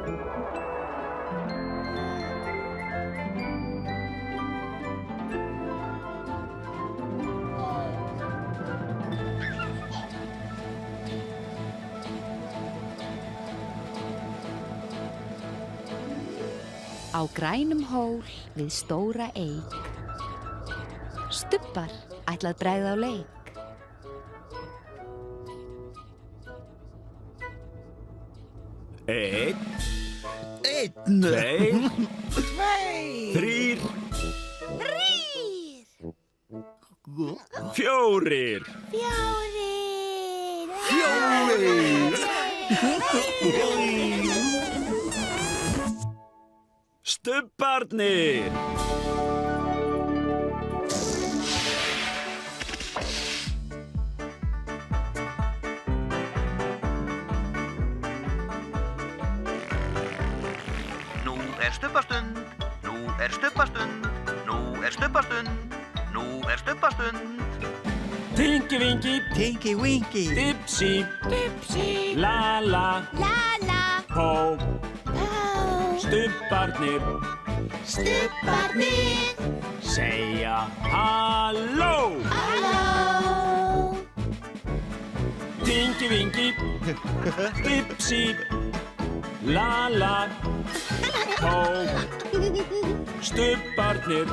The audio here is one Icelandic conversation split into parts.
Á grænum hól við stóra eik. Stubbar ætlað bregða á leik. Einn, Tveir, þrír, fjórir, stubbarnir. Nú er stubbastund, nú er stubbastund, nú er stubbastund, nú er stubbastund. Tinky Winky, Tinky Winky, Dipsy, Dipsy, Lala, Lala, Pó, Pó, stubbarnir, stubbarnir, segja halló. halló. Tinky Winky, Dipsy, Lala, Pó, stubbarnir,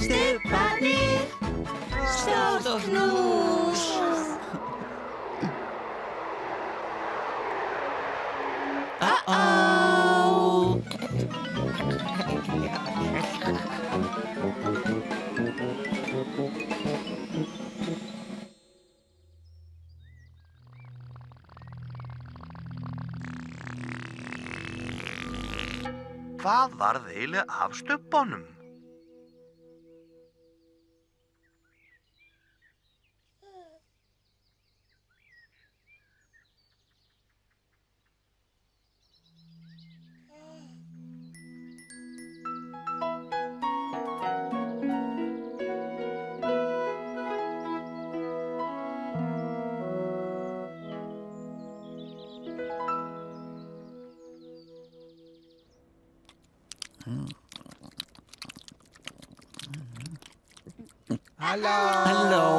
Stubbarnir, stórt knús. Hvað varð eiginlega af stubbunum? Halló.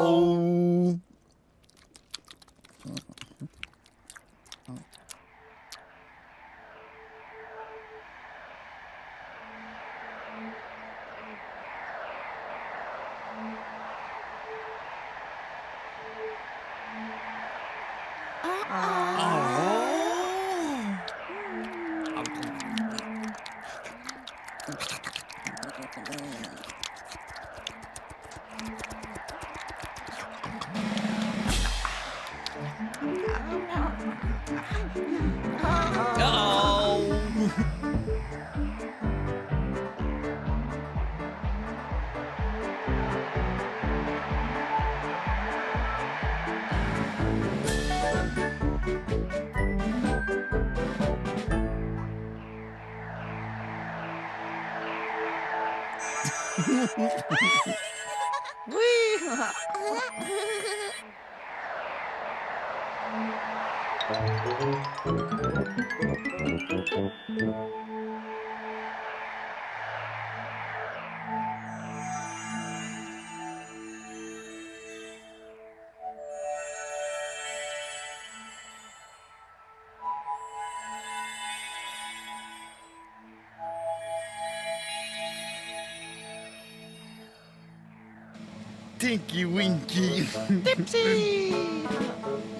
Tinky Winky, Dipsy,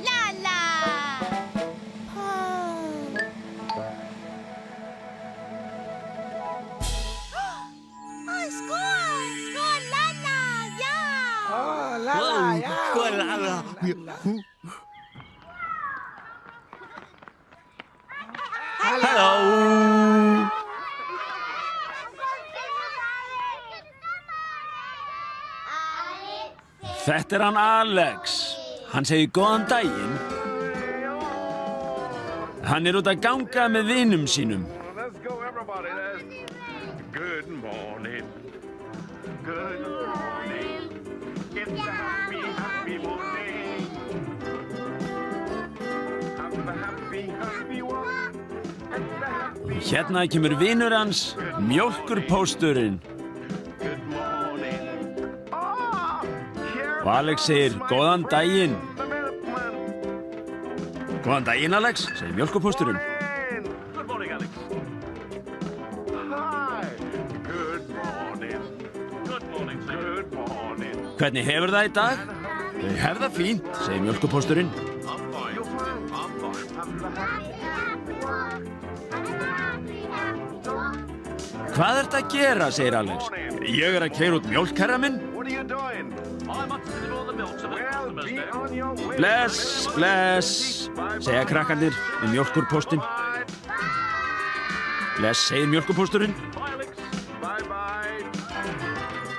Lala, Pó. Skål, skål, Lala, já. Skål, Lala. Halló. Þetta hann Alex. Hann segir góðan daginn. Hann út að ganga með vinum sínum. Let's go, everybody. Good morning. Good morning. It's a happy, happy morning. Have a happy, happy walk. And a happy Hérna kemur vinur hans, mjólkurpósturinn. Good morning. Ah, here Og Alex segir, góðan daginn. the milkman. Góðan daginn, Alex, segir mjólkurpósturinn. Good morning, Alex. Hi. Good morning. Good morning, sir. Good morning. Hvernig hefur það í dag? Ég hef það fínt, segir mjólkurpósturinn. I'm fine. You're fine. I'm fine. Hvað ertu að gera, segir Alex. Ég að keyra út mjólk, herra minn. What are you doing? I'm up to deliver all the milk to the Well, customers be there. on your way. Bless, bless, segja krakkarnir um mjólkurpóstinn. Bye. Bless, segir mjólkurpósturinn. Bye, Alex. Bye bye.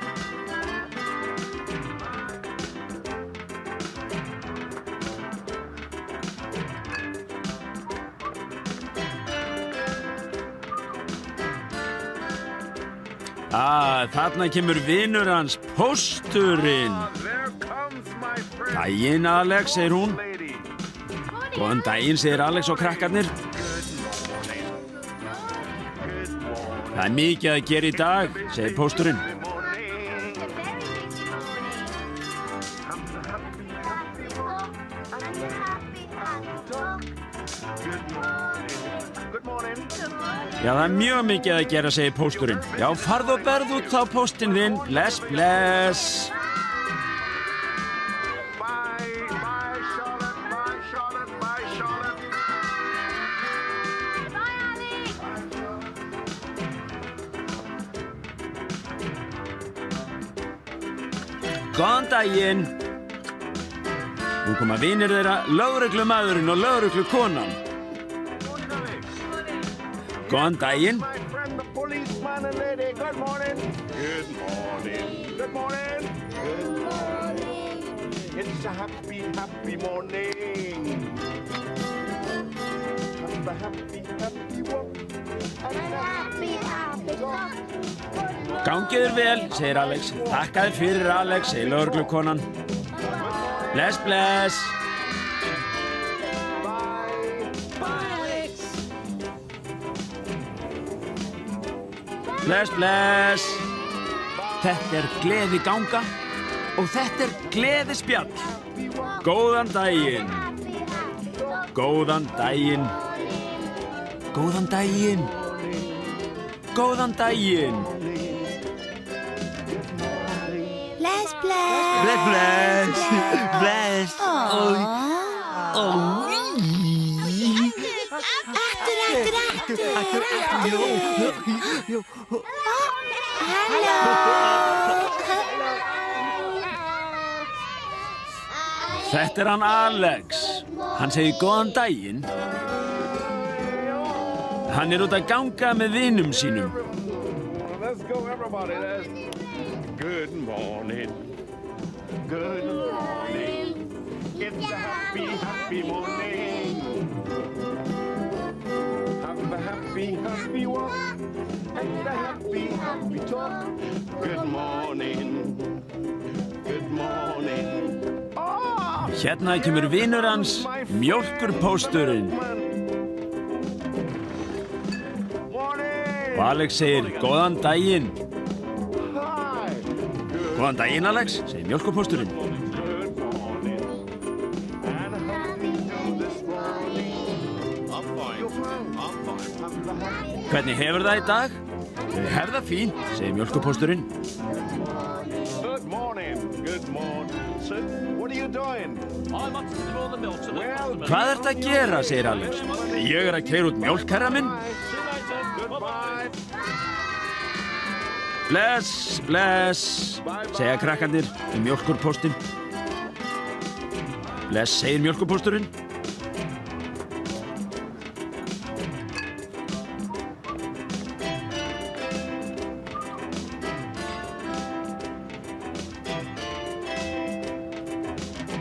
Þarna kemur vinur hans, pósturinn. There comes my friend. Daginn, Alex, segir hún. Lady. Góðan daginn, segir Alex og krakkarnir. Það er mikið að gera í dag, segir pósturinn. Good morning. Já, það er mjög mikið að gera, segir pósturinn. Já, farðu og berðu út á póstinn þinn. Bless, bless. Bye, bye, Charlotte. Bye, Charlotte. Bye, Charlotte. Góðan daginn. Nú koma vinir þeirra, lögreglumaðurinn og lögreglukonan. Góðan daginn. My friend, the policeman and lady. Good morning. Good morning. Good morning. Good morning. It's a happy, happy morning. And the happy, happy walk. And the happy, happy talk. Gangi þér vel, segir Alex. Þakka þér fyrir, Alex, segir lögreglukonan. Bless, bless. Bless, bless. Þetta er gleði ganga og þetta er gleði spjall. Góðan daginn. Góðan daginn. Góðan daginn. Góðan daginn. Bless, bless. Bless, bless. Bless. Þetta er hann Alex. Hann segir góðan daginn. Hann er út að ganga með vinum sínum. Let's go, everybody. Good morning. Good morning. It's a happy, happy morning. Have a happy, happy walk. And a happy, happy talk. Good morning. Good morning. Oh, Hérna kemur vinur hans, mjólkurpósturinn. morning. Og Alex segir góðan daginn. Hi. Góðan daginn, Alex, segir mjólkurpósturinn. Good morning. And how do you do this morning? I'm fine. You're fine. I'm fine. Hvernig hefur það í dag? Ég hef það fínt, segir mjólkurpósturinn. Good morning. Good morning. Sir, what are you doing? I'm up to deliver all the milk to the Well, customers. Hvað ertu að gera, segir Alex. Ég að keyra út mjólk, herra minn. See you later. Bye-bye. Goodbye. Bless, bless, segja krakkarnir um mjólkurpóstinn. Bless, segir mjólkurpósturinn.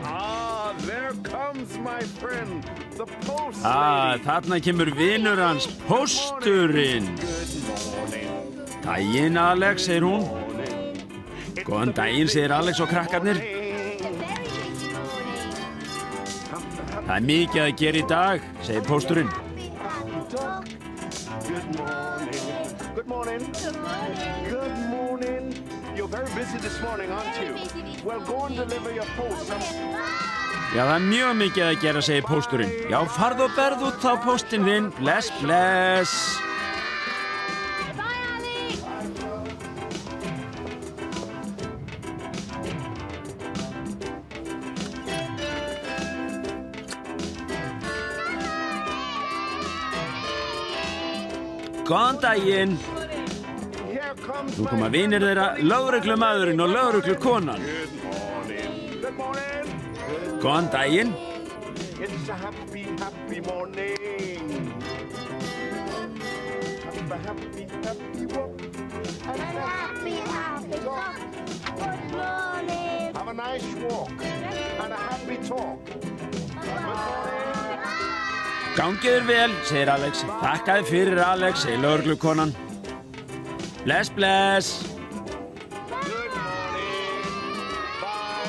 Ah, there comes my friend, the post lady. Þarna kemur vinur hans, pósturinn. Good morning. Daginn, Alex, segir hún. Góðan daginn, segir Alex og krakkarnir. Það er mikið að gera í dag, segir pósturinn. Good morning. Good morning. Good morning. Good morning. You're very busy this morning, aren't you? Well, go and deliver your post. Já, það mjög mikið að gera, segir pósturinn. Já, farð og berð út þá póstinn þinn. Bless, bless. Bye, Alex. Góðan daginn. Here comes Nú koma vinir þeirra, lögreglumaðurinn og lögreglukonan. Good morning. Good morning. Góðan daginn. It's a happy, happy morning. Have a happy, happy walk. Happy, happy talk. Good morning. Have a nice walk and a happy talk. Good morning. Gangiður vel, segir Alex. Þakkaði fyrir, Alex, segir lögreglukonan. Bless, bless. Good morning. Bye.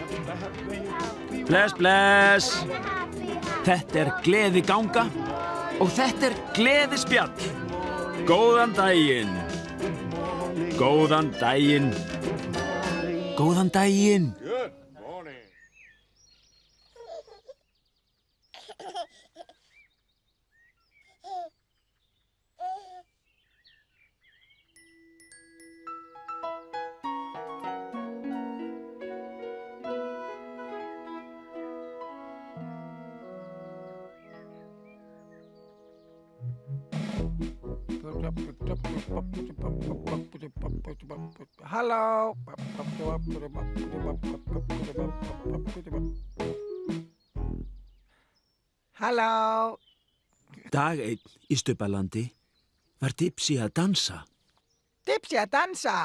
Have a happy, happy Bless, bless. Happy, Þetta gleði ganga og þetta gleði spjall. Góðan daginn. Góðan daginn. Góðan daginn. Good morning. Halló. Halló. Dag einn í Stubbalandi var Dipsy að dansa. Dipsy að dansa.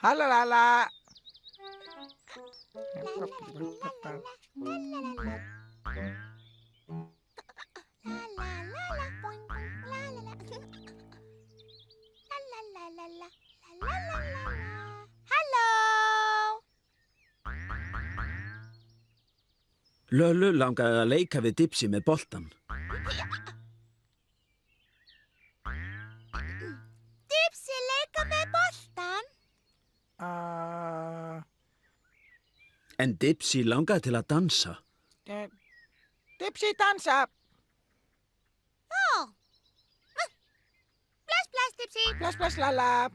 Halló, Lala. Lölu langaði að leika við Dipsy með boltan. Dipsy leika með boltan. En Dipsy langaði til að dansa. Dipsy dansa. Oh. Bless, bless, Dipsy. Bless, bless, Lala.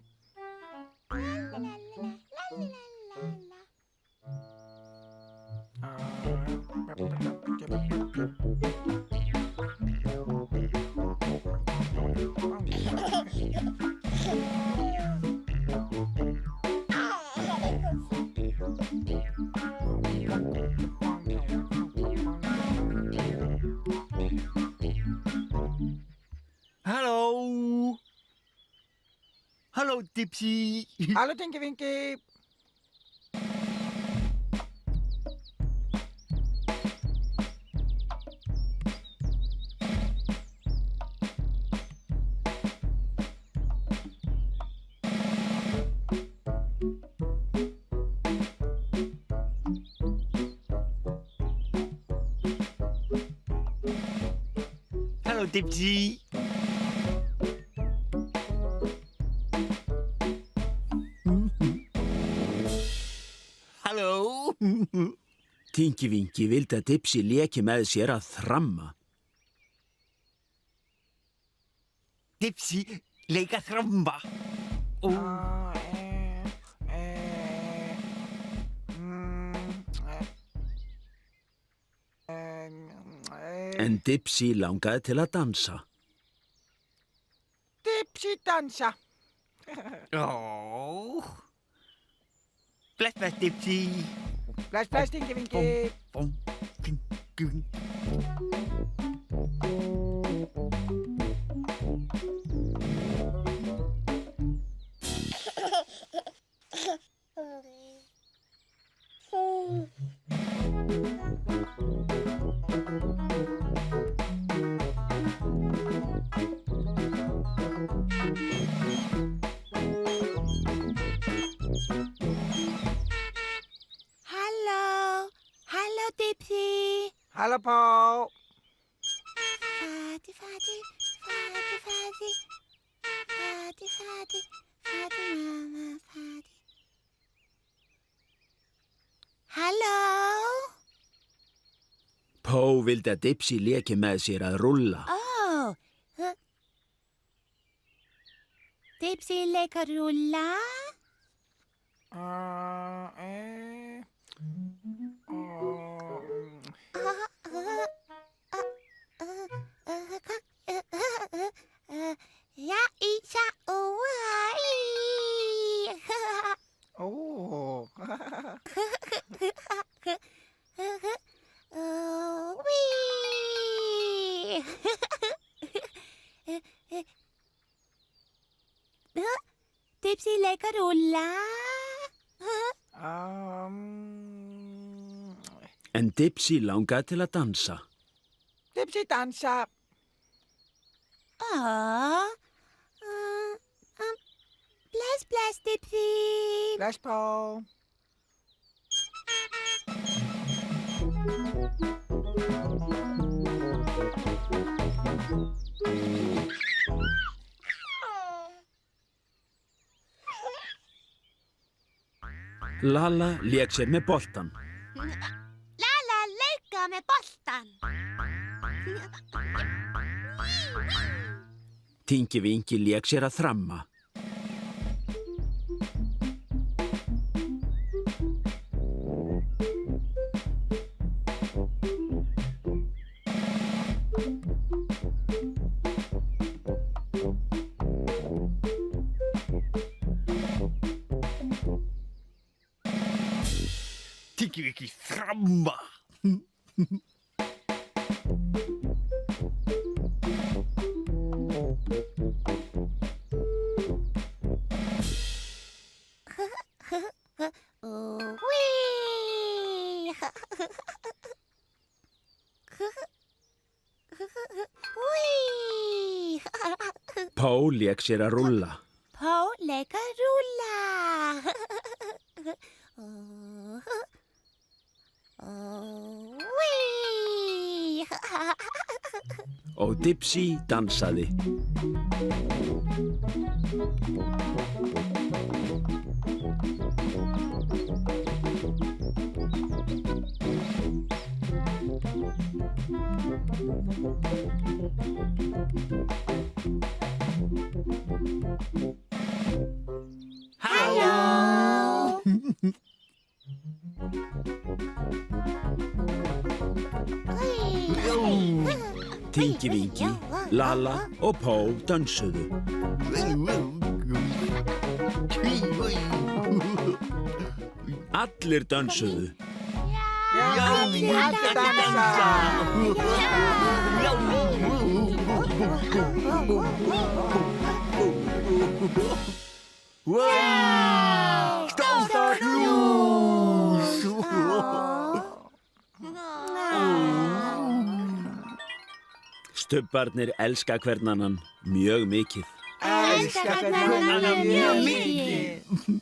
Hallo. Hallo, Dipsy. Hallo, Tinky Winky. Hallo, Dipsy. Hallo. Tinky Winky vildi að Dipsy léki með sér að þramma. Dipsy, leika þramba. En Dipsy langaði til að dansa. Dipsy dansa. Oh. Bless, bless, Dipsy. Bless, bless, Tinky Winky. Bom, ting, ting. Hallo, Paul. Fadi, fadi, fadi, fadi. Fadi, fadi, fadi, mamma, fadi. Halló? Pó vildi að Dipsy leki með sér að rúlla. Dipsy leika rúlla? Ja, Isa, Oh. Dipsy leker rulla. En Dipsy langaði til að dansa. Dipsy dansa. Bless, bless, Dipsy. Bless, Paul. Lalla lék sér með boltan. Lala leika með boltan. Tingi Vingi lék sér að þramma. Tingi Vingi þramma. Pó lék sér að rúlla. Pó leika rúlla. Og Dipsy dansaði. Halló! Tingi Vingi, Lala og Pó dansuðu. Allir dansuðu. Allir dansa. Stórt ljós. Stubbarnir elska hvern annan mjög mikið. Elska hvern annan mjög mikið.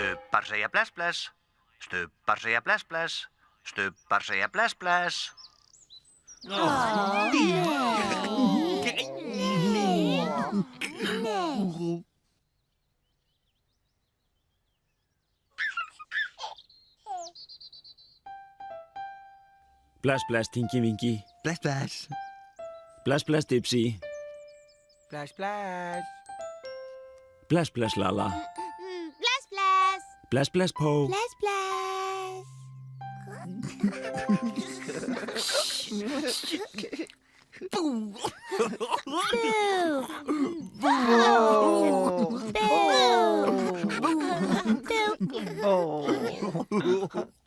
Stubbar segja bless bless. Stubbar segja bless bless. Stubbar segja bless bless. Bless, bless, Tinky Winky. Bless, bless. Bless, bless, Dipsy. Splash, splash. Bless, bless, Lala. Bless, bless. Bless, bless, Po. Bless, bless.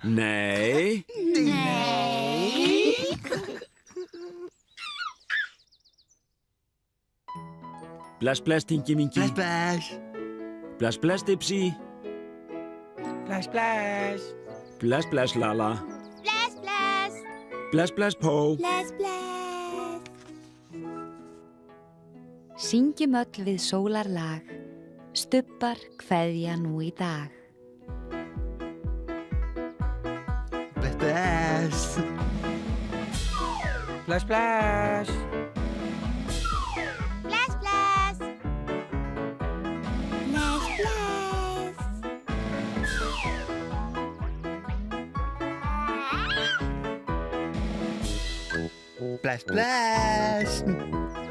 Nei. Bless, bless, Tinky Winky. Bless, bless. Bless, bless, Dipsy. Splash, splash. Bless, bless, Lala. Bless, bless. Bless, bless, Po. Bless, bless. Syngjum öll við sólarlag, stubbar kveðja nú í dag. Bless, bless. Splash, splash. Bless, bless. Bless, bless. Bless, bless.